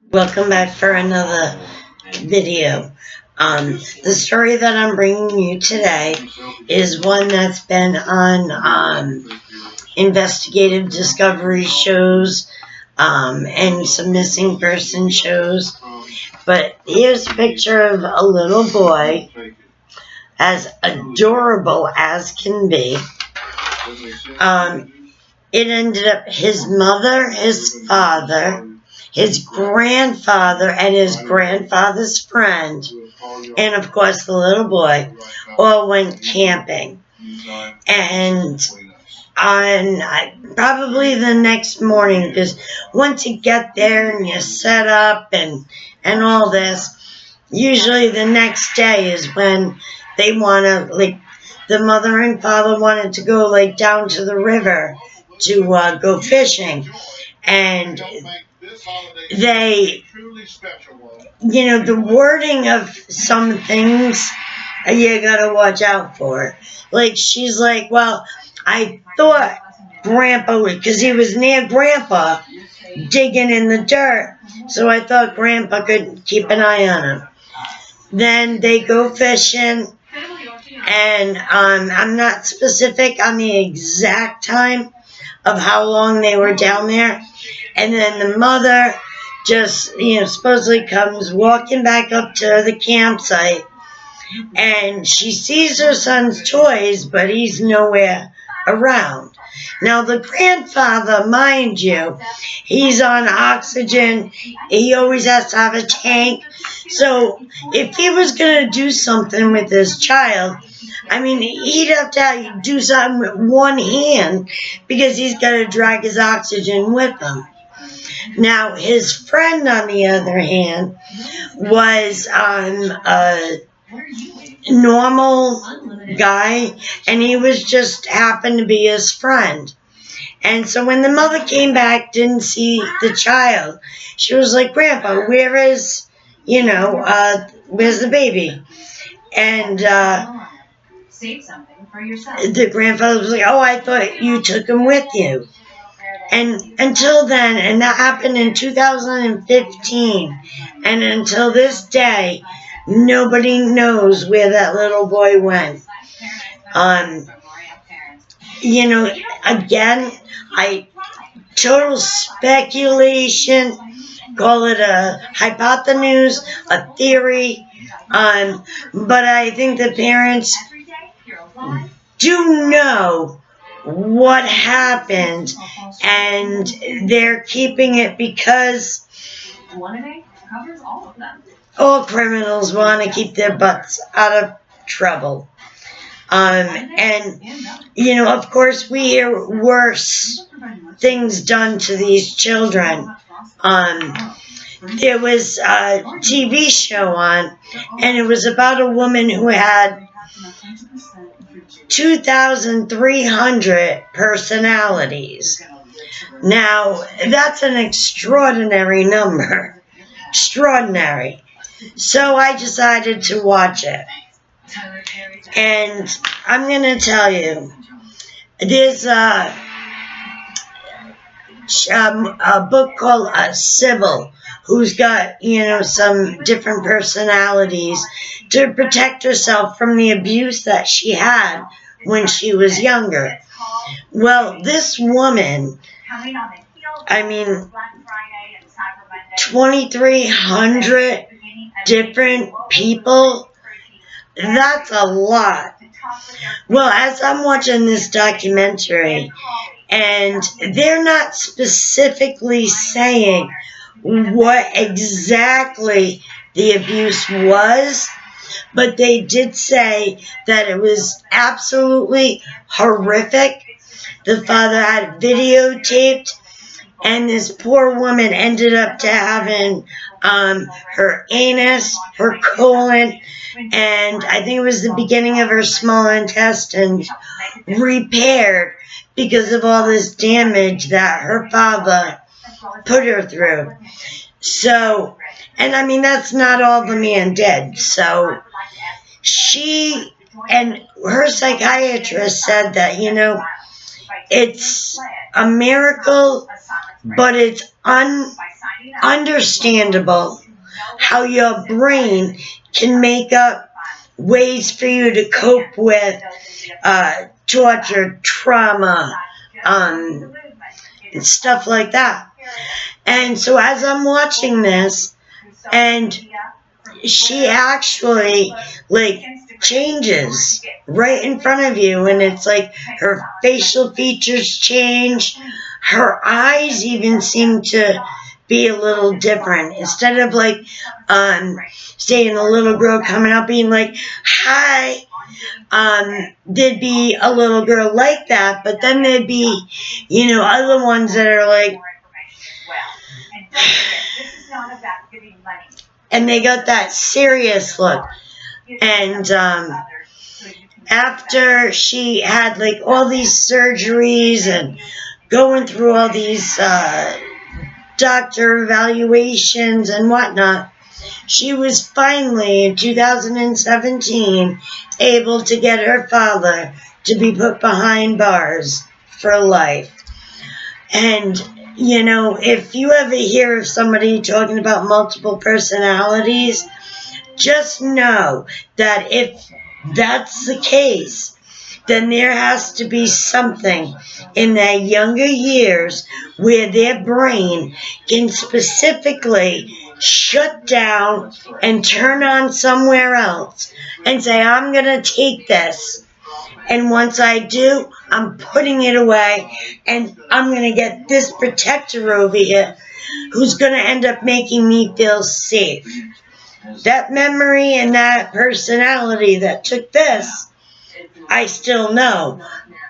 Welcome back for another video. The story that I'm bringing you today is one that's been on investigative discovery shows and some missing person shows. But here's a picture of a little boy, as adorable as can be. It ended up his mother, his father, his grandfather, and his grandfather's friend, and of course the little boy, all went camping. And probably the next morning, because once you get there and you set up and all this, usually the next day is when they want to, like, the mother and father wanted to go, like, down to the river to go fishing. And they, the wording of some things you gotta watch out for. Like, she's like, well, I thought Grandpa would, because he was near Grandpa digging in the dirt, so I thought Grandpa could keep an eye on him. Then they go fishing, and I'm not specific on the exact time of how long they were down there. And then the mother just, supposedly comes walking back up to the campsite, and she sees her son's toys, but he's nowhere around. Now, the grandfather, mind you, he's on oxygen. He always has to have a tank. So if he was going to do something with his child, he'd have to do something with one hand, because he's got to drag his oxygen with him. Now, his friend, on the other hand, was a normal guy, and he was just happened to be his friend. And so when the mother came back, didn't see the child, she was like, Grandpa, where's the baby? And the grandfather was like, oh, I thought you took him with you. And until then, and that happened in 2015, and until this day, nobody knows where that little boy went. Again, total speculation, call it a hypotenuse, a theory, but I think the parents do know what happened, and they're keeping it because all criminals want to keep their butts out of trouble. Of course, we hear worse things done to these children. There was a TV show on, and it was about a woman who had 2,300 personalities. Now, that's an extraordinary number. Extraordinary. So I decided to watch it. And I'm going to tell you, there's a book called Sybil, who's got, some different personalities to protect herself from the abuse that she had when she was younger. Well, this woman, 2,300 different people, that's a lot. Well, as I'm watching this documentary, and they're not specifically saying what exactly the abuse was, but they did say that it was absolutely horrific. The father had videotaped, and this poor woman ended up to having her anus, her colon, and I think it was the beginning of her small intestines repaired because of all this damage that her father put her through. So, and that's not all the man did. So she and her psychiatrist said that, it's a miracle, but it's understandable how your brain can make up ways for you to cope with torture, trauma, and stuff like that. And so as I'm watching this, and she actually, like, changes right in front of you, and it's like her facial features change, her eyes even seem to be a little different. Instead of, like, saying a little girl coming up being like, hi, there'd be a little girl like that, but then there'd be, other ones that are like, and they got that serious look. And after she had, like, all these surgeries and going through all these doctor evaluations and whatnot, she was finally, in 2017, able to get her father to be put behind bars for life. And, if you ever hear of somebody talking about multiple personalities, just know that if that's the case, then there has to be something in their younger years where their brain can specifically shut down and turn on somewhere else and say, I'm going to take this. And once I do, I'm putting it away, and I'm going to get this protector over here who's going to end up making me feel safe. That memory and that personality that took this, I still know.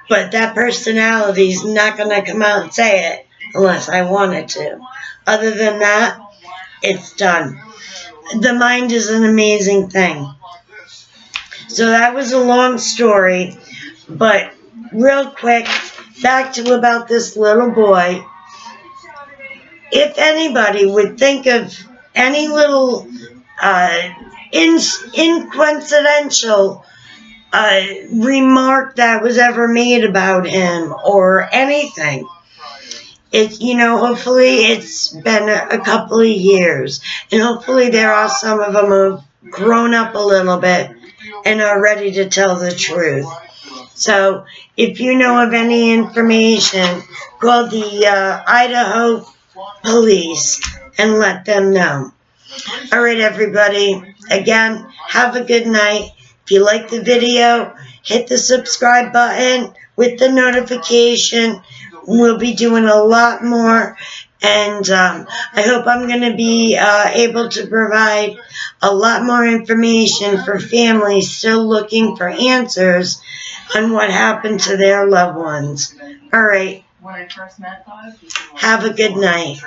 But that personality's not going to come out and say it unless I wanted to. Other than that, it's done. The mind is an amazing thing. So that was a long story, but real quick, back to about this little boy. If anybody would think of any little incoincidental remark that was ever made about him or anything, hopefully it's been a couple of years, and hopefully there are some of them who've grown up a little bit and are ready to tell the truth. So if you know of any information, call the Idaho police and let them know. All right, everybody. Again, have a good night. If you like the video, hit the subscribe button with the notification. We'll be doing a lot more, and I hope I'm going to be able to provide a lot more information for families still looking for answers on what happened to their loved ones. All right. Have a good night.